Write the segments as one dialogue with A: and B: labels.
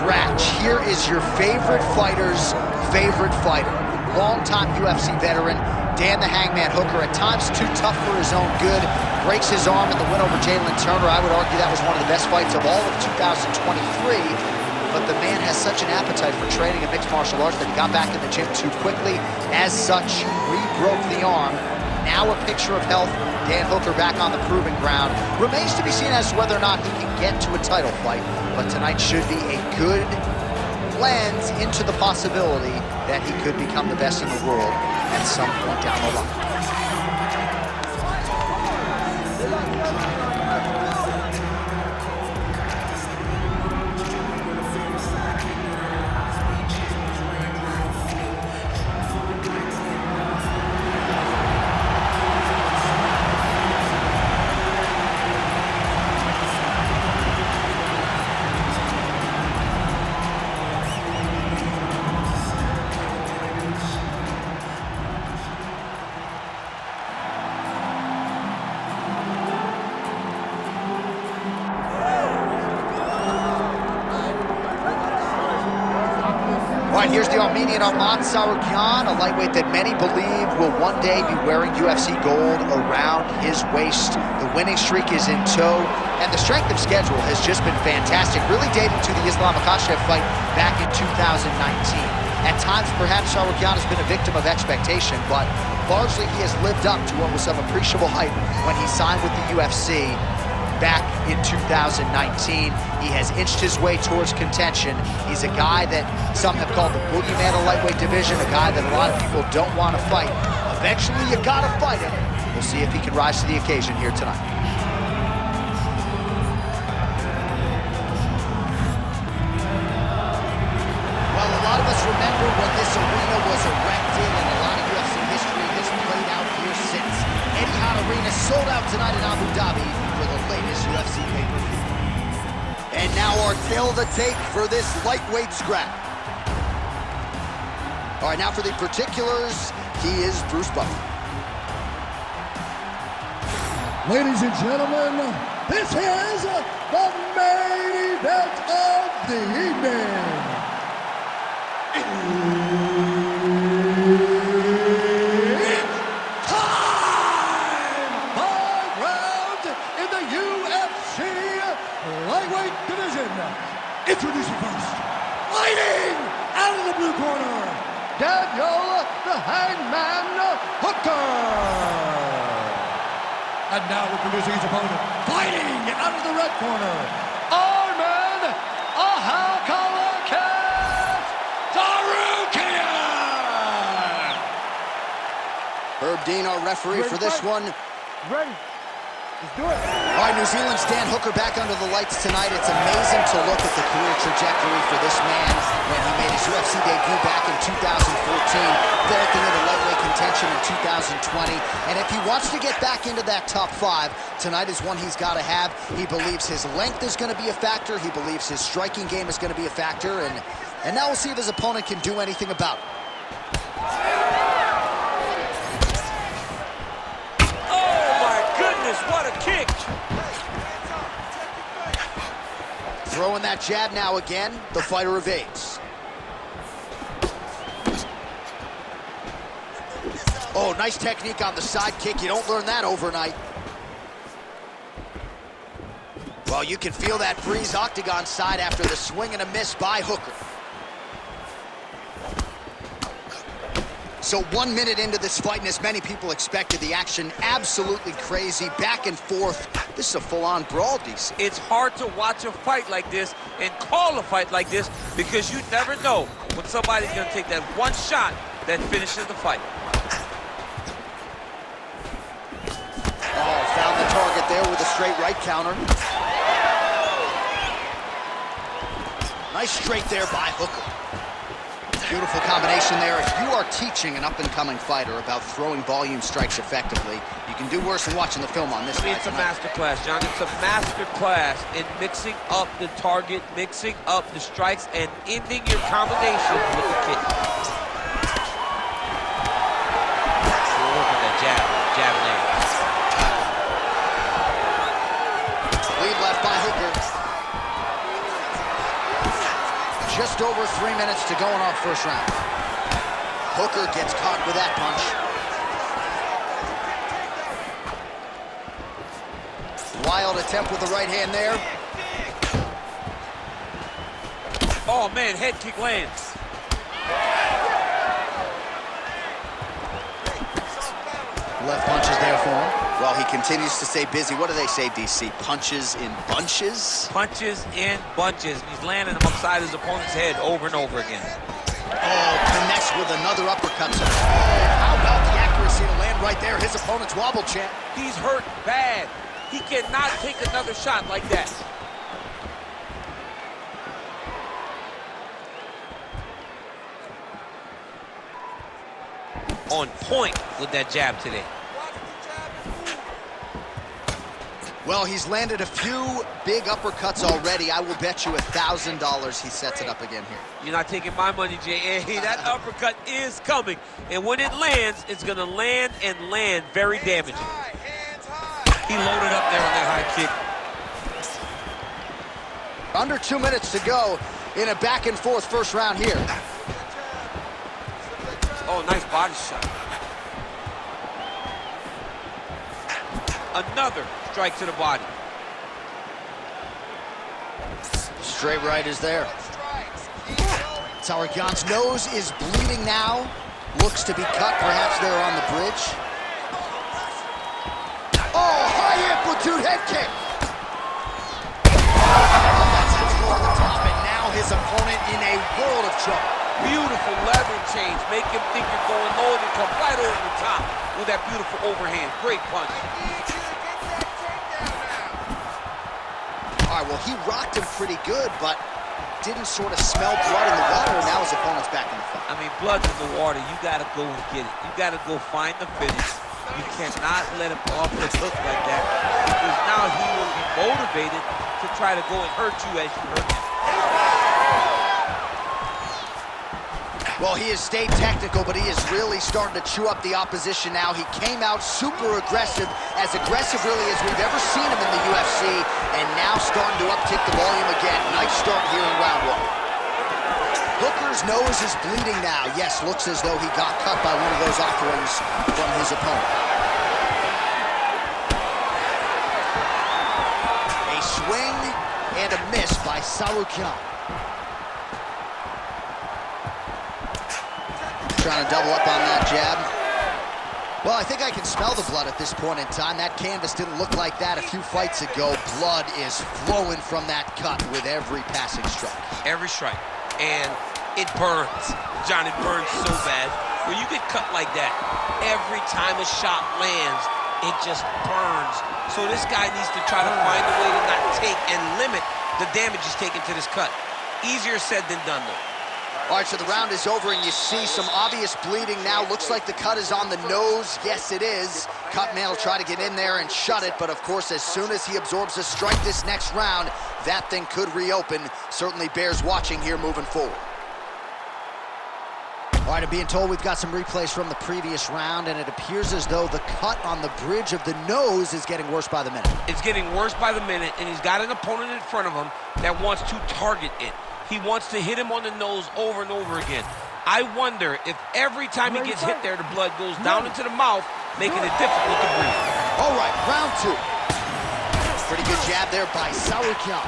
A: scratch. Here is your favorite fighter's favorite fighter. Longtime UFC veteran, Dan the Hangman Hooker, at times too tough for his own good. Breaks his arm in the win over Jalen Turner. I would argue that was one of the best fights of all of 2023. But the man has such an appetite for training in mixed martial arts that he got back in the gym too quickly. As such, re-broke the arm. Now a picture of health. Dan Hooker back on the proving ground. Remains to be seen as to whether or not he can get to a title fight. But tonight should be a good lens into the possibility that he could become the best in the world at some point down the line. All right, here's the Armenian Arman Tsarukyan, a lightweight that many believe will one day be wearing UFC gold around his waist. The winning streak is in tow, and the strength of schedule has just been fantastic, really dating to the Islam Makhachev fight back in 2019. At times, perhaps Tsarukyan has been a victim of expectation, but largely he has lived up to what was some appreciable hype when he signed with the UFC back in 2019. He has inched his way towards contention. He's a guy that some have called the boogeyman of lightweight division, a guy that a lot of people don't want to fight. Eventually, you gotta fight him. We'll see if he can rise to the occasion here tonight. Well, a lot of us remember when this arena was erected, and a lot of UFC history has played out here since. Etihad Arena sold out tonight in Abu Dhabi for the latest UFC pay-per-view. And now our tale of the tape for this lightweight scrap. All right, now for the particulars, he is Bruce Buffer.
B: Ladies and gentlemen, this is the main event of the evening. Introducing first, fighting out of the blue corner, Daniel the Hangman Hooker. And now introducing his opponent, fighting out of the red corner, Arman Tsarukyan.
A: Herb Dean, our referee for this one.
B: Ready. Let's do it.
A: All right, New Zealand's Dan Hooker back under the lights tonight. It's amazing to look at the career trajectory for this man when he made his UFC debut back in 2014, vaulting into lightweight contention in 2020. And if he wants to get back into that top five, tonight is one he's got to have. He believes his length is going to be a factor. He believes his striking game is going to be a factor. And now we'll see if his opponent can do anything about it.
C: What a kick!
A: Throwing that jab now again, the fighter evades. Oh, nice technique on the side kick. You don't learn that overnight. Well, you can feel that breeze octagon side after the swing and a miss by Hooker. So 1 minute into this fight, and as many people expected, the action absolutely crazy, back and forth. This is a full-on brawl, DC.
C: It's hard to watch a fight like this and call a fight like this because you never know when somebody's going to take that one shot that finishes the fight.
A: Oh, found the target there with a straight right counter. Nice straight there by Hooker. Beautiful combination there. If you are teaching an up-and-coming fighter about throwing volume strikes effectively, you can do worse than watching the film on this.
C: It's a master class, John. It's a master class in mixing up the target, mixing up the strikes, and ending your combination with the kick. Look at that jab there.
A: Lead left by Hooker. just over 3 minutes to go in our first round. Hooker gets caught with that punch. Wild attempt with the right hand there.
C: Oh, man, head kick lands.
A: Left punches there for him. Well, he continues to stay busy. What do they say, DC? Punches in bunches?
C: Punches in bunches. He's landing them upside his opponent's head over and over again.
A: Oh, connects with another uppercut. So, how about the accuracy to land right there? His opponent's wobble champ.
C: He's hurt bad. He cannot take another shot like that. On point with that jab today.
A: Well, he's landed a few big uppercuts already. I will bet you $1,000 he sets it up again here.
C: You're not taking my money, Jay. Hey, that uppercut is coming. And when it lands, it's going to land and land very damaging. He loaded up there on that high kick.
A: Under 2 minutes to go in a back-and-forth first round here.
C: Oh, nice body shot. Another strike to the body.
A: Straight right is there. Tsarukyan's nose is bleeding now. Looks to be cut, perhaps there on the bridge. Oh, high amplitude head kick. That's his over the top, and now his opponent in a world of trouble.
C: Beautiful lever change. Make him think you're going low and come right over the top with that beautiful overhand. Great punch.
A: All right, well, he rocked him pretty good, but didn't sort of smell blood in the water, and now his opponent's back in the fight.
C: I mean, blood's in the water. You got to go and get it. You got to go find the finish. You cannot let him off the hook like that, because now he will be motivated to try to go and hurt you as you hurt him.
A: Well, he has stayed technical, but he is really starting to chew up the opposition now. He came out super aggressive really as we've ever seen him in the UFC, and now starting to uptick the volume again. Nice start here in round one. Hooker's nose is bleeding now. Yes, looks as though he got cut by one of those offerings from his opponent. A swing and a miss by Tsarukyan. Trying to double up on that jab. Well, I think I can smell the blood at this point in time. That canvas didn't look like that a few fights ago. Blood is flowing from that cut with every passing strike.
C: Every strike. And it burns. John, it burns so bad. When you get cut like that, every time a shot lands, it just burns. So this guy needs to try to find a way to not take and limit the damage he's taken to this cut. Easier said than done, though.
A: All right, so the round is over, and you see some obvious bleeding now. Looks like the cut is on the nose. Yes, it is. Cutman will try to get in there and shut it, but of course, as soon as he absorbs a strike this next round, that thing could reopen. Certainly bears watching here moving forward. All right, I'm being told we've got some replays from the previous round, and it appears as though the cut on the bridge of the nose is getting worse by the minute.
C: It's getting worse by the minute, and he's got an opponent in front of him that wants to target it. He wants to hit him on the nose over and over again. I wonder if every time he gets hit there, the blood goes down into the mouth, making it difficult to breathe.
A: All right, round two. Pretty good jab there by Tsarukyan.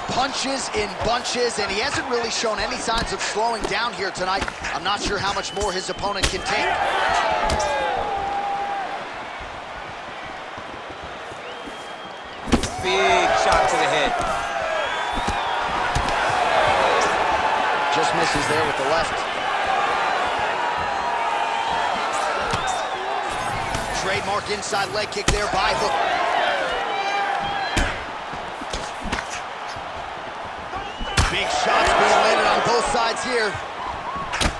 A: Punches in bunches, and he hasn't really shown any signs of slowing down here tonight. I'm not sure how much more his opponent can take.
C: Big shot to the head.
A: Just misses there with the left. Trademark inside leg kick there by Hooker. Big shots being landed on both sides here.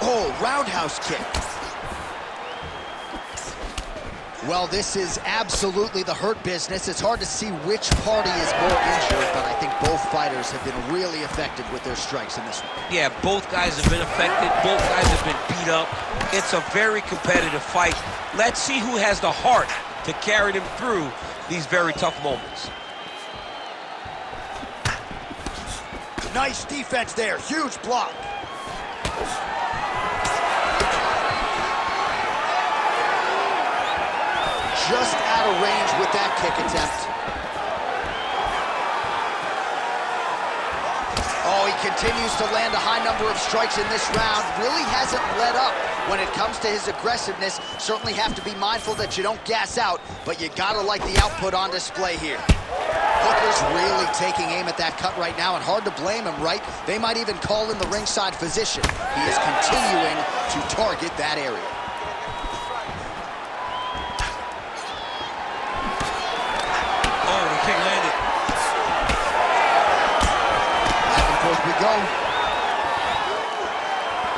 A: Oh, roundhouse kick. Well, this is absolutely the hurt business. It's hard to see which party is more injured, but I think both fighters have been really effective with their strikes in this one.
C: Yeah, both guys have been affected. Both guys have been beat up. It's a very competitive fight. Let's see who has the heart to carry them through these very tough moments.
A: Nice defense there, huge block. Just out of range with that kick attempt. Oh, he continues to land a high number of strikes in this round. Really hasn't let up when it comes to his aggressiveness. Certainly have to be mindful that you don't gas out, but you gotta like the output on display here. Hooker's really taking aim at that cut right now, and hard to blame him, right? They might even call in the ringside physician. He is continuing to target that area.
C: Oh, the kick landed.
A: Back and forth we go.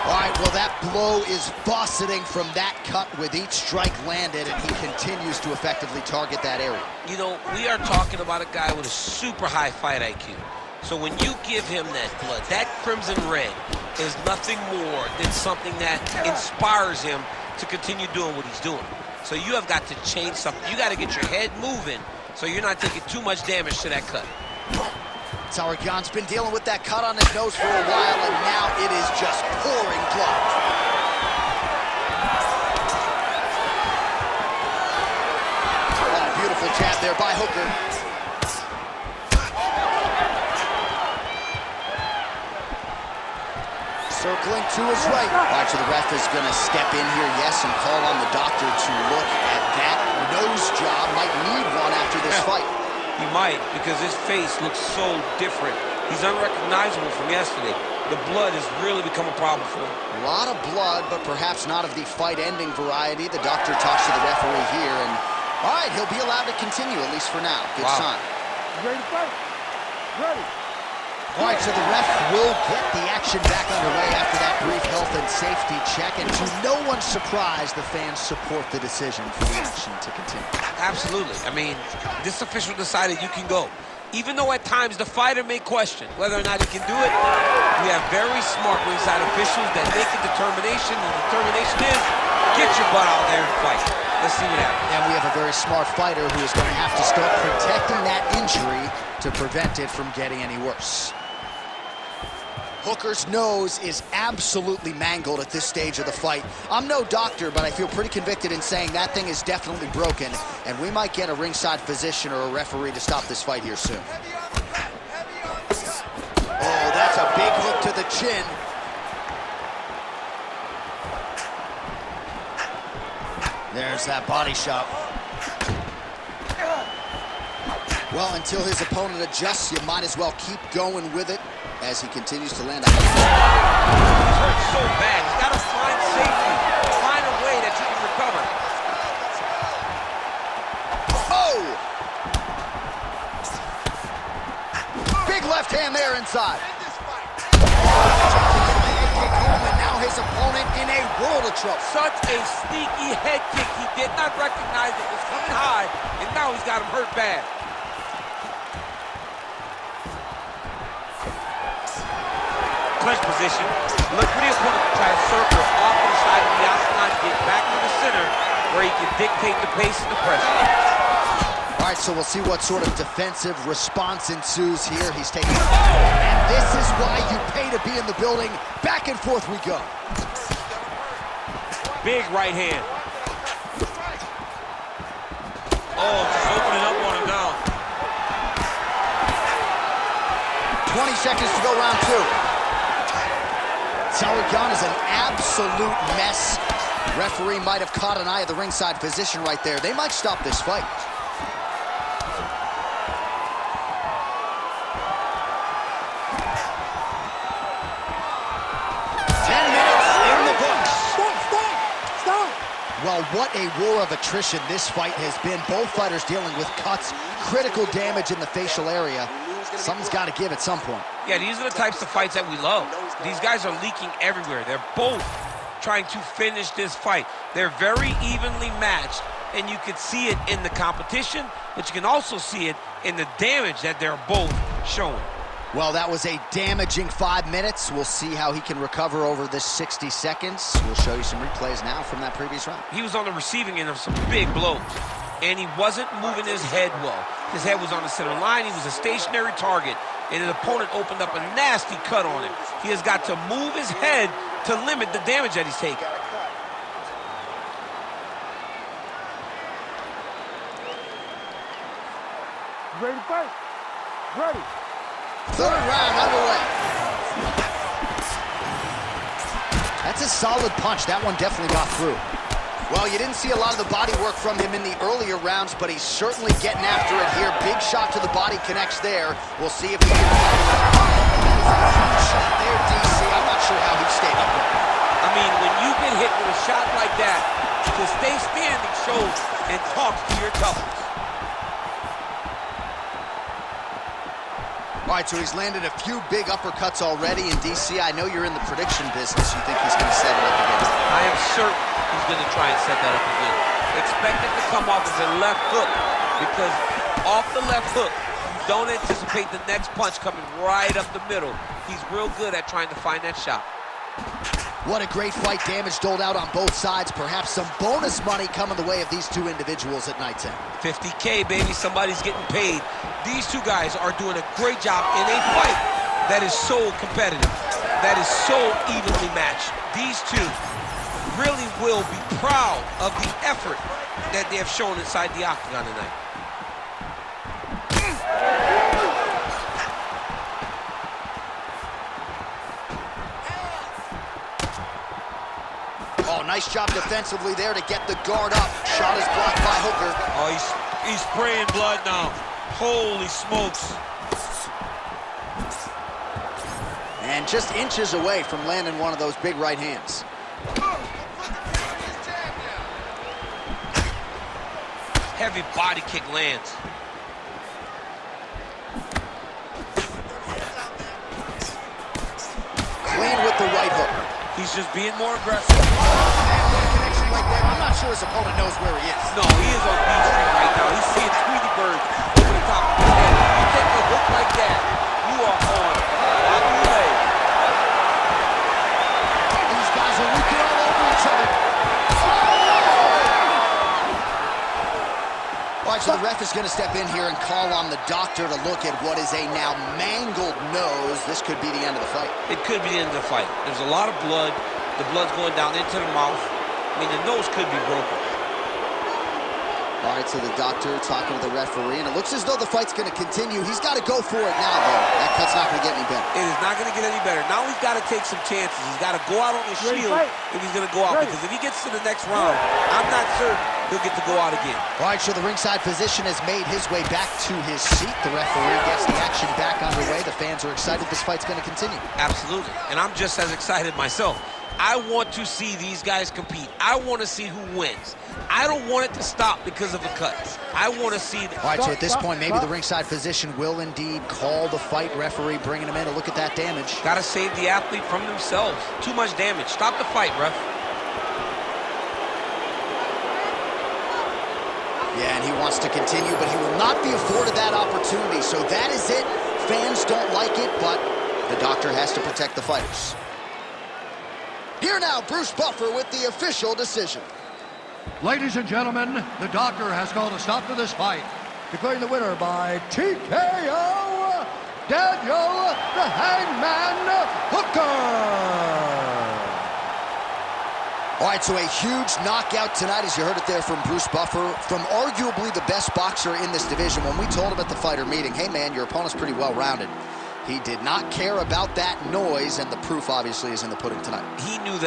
A: All right, well, that blow is buffeting from that cut with each strike landed, and he continues to effectively target that area.
C: You know, we are talking about a guy with a super high fight IQ. So when you give him that blood, that crimson red is nothing more than something that inspires him to continue doing what he's doing. So you have got to change something. You got to get your head moving so you're not taking too much damage to that cut.
A: Tsarukyan's been dealing with that cut on his nose for a while, and now it is just pouring blood. Oh, beautiful jab there by Hooker. Circling to his right. All right, so the ref is going to step in here, yes, and call on the doctor to look at that nose job. Might need one after this fight.
C: He might, because his face looks so different. He's unrecognizable from yesterday. The blood has really become a problem for him.
A: A lot of blood, but perhaps not of the fight-ending variety. The doctor talks to the referee here, and all right, he'll be allowed to continue, at least for now. Good sign.
B: You ready to fight? Ready.
A: All right, so the ref will get the action back underway after that brief health and safety check, and to no one's surprise, the fans support the decision for the action to continue.
C: Absolutely. I mean, this official decided you can go. Even though at times the fighter may question whether or not he can do it, we have very smart ringside officials that make a determination, and the determination is get your butt out there and fight. Let's see what happens.
A: And we have a very smart fighter who is going to have to start protecting that injury to prevent it from getting any worse. Hooker's nose is absolutely mangled at this stage of the fight. I'm no doctor, but I feel pretty convicted in saying that thing is definitely broken, and we might get a ringside physician or a referee to stop this fight here soon. Oh, that's a big hook to the chin. There's that body shot. Well, until his opponent adjusts, you might as well keep going with it as he continues to land a
C: He's hurt so bad. He's got to find safety. Find a way that you can recover.
A: Oh! Big left hand there inside. And now his opponent in a world of trouble.
C: Such a sneaky head kick. He did not recognize it was coming high, and now he's got him hurt bad. Clinch position. Look for the opponent to try to circle off to the side of the outside, get back to the center where he can dictate the pace and the pressure.
A: All right, so we'll see what sort of defensive response ensues here. He's taking, and this is why you pay to be in the building. Back and forth we go.
C: Big right hand. Oh, just opening up on him now.
A: 20 seconds to go, round two. Tsarukyan is an absolute mess. Referee might have caught an eye of the ringside physician right there. They might stop this fight. Well, what a war of attrition this fight has been. Both fighters dealing with cuts, critical damage in the facial area. Something's got to give at some point.
C: Yeah, these are the types of fights that we love. These guys are leaking everywhere. They're both trying to finish this fight. They're very evenly matched, and you can see it in the competition, but you can also see it in the damage that they're both showing.
A: Well, that was a damaging 5 minutes. We'll see how he can recover over this 60 seconds. We'll show you some replays now from that previous round.
C: He was on the receiving end of some big blows, and he wasn't moving his head well. His head was on the center line. He was a stationary target, and an opponent opened up a nasty cut on him. He has got to move his head to limit the damage that he's taking.
B: Ready to fight? Ready.
A: Third round underway. That's a solid punch. That one definitely got through. Well, you didn't see a lot of the body work from him in the earlier rounds, but he's certainly getting after it here. Big shot to the body connects there. We'll see if he can... shot there, DC. I'm not sure how he stayed up there.
C: I mean, when you get hit with a shot like that, to stay standing shows and talks to your toughness.
A: All right, so he's landed a few big uppercuts already. And DC, I know you're in the prediction business. You think he's going to set it up again?
C: I am certain he's going to try and set that up again. Expect it to come off as a left hook, because off the left hook, you don't anticipate the next punch coming right up the middle. He's real good at trying to find that shot.
A: What a great fight. Damage doled out on both sides. Perhaps some bonus money coming the way of these two individuals at night 10.
C: 50K, baby. Somebody's getting paid. These two guys are doing a great job in a fight that is so competitive, that is so evenly matched. These two really will be proud of the effort that they have shown inside the octagon tonight.
A: Oh, nice job defensively there to get the guard up. Shot is blocked by Hooker.
C: Oh, he's spraying blood now. Holy smokes.
A: And just inches away from landing one of those big right hands.
C: Heavy body kick lands.
A: Clean with the right hook.
C: He's just being more aggressive.
A: What a connection right there. I'm not sure his opponent knows where he is.
C: No, he is on Beach Street right now. He's seeing Tweety Bird over the top of his head. You take a hook like that, you are on.
A: These guys are looking all over each other. All right, so the ref is going to step in here and call on the doctor to look at what is a now mangled nose. This could be the end of the fight.
C: It could be the end of the fight. There's a lot of blood. The blood's going down into the mouth. I mean, the nose could be broken.
A: All right, so the doctor talking to the referee, and it looks as though the fight's going to continue. He's got to go for it now, though. That cut's not going to get any better.
C: It is not going to get any better. Now he's got to take some chances. He's got to go out on his shield if he's going to go out, because if he gets to the next round, I'm not certain he'll get to go out again.
A: All right, so the ringside physician has made his way back to his seat. The referee gets the action back underway. The fans are excited this fight's going to continue.
C: Absolutely, and I'm just as excited myself. I want to see these guys compete. I want to see who wins. I don't want it to stop because of a cut. I want to see...
A: All right, so at this point, maybe the ringside physician will indeed call the fight. Referee bringing him in to look at that damage.
C: Got to save the athlete from themselves. Too much damage. Stop the fight, ref.
A: Yeah, and he wants to continue, but he will not be afforded that opportunity. So that is it. Fans don't like it, but the doctor has to protect the fighters. Here now, Bruce Buffer with the official decision.
B: Ladies and gentlemen, the doctor has called a stop to this fight, declaring the winner by TKO, Daniel the Hangman Hooker.
A: All right, so a huge knockout tonight, as you heard it there from Bruce Buffer, from arguably the best boxer in this division. When we told him at the fighter meeting, hey man, your opponent's pretty well-rounded, he did not care about that noise, and the proof obviously is in the pudding tonight.
C: He knew that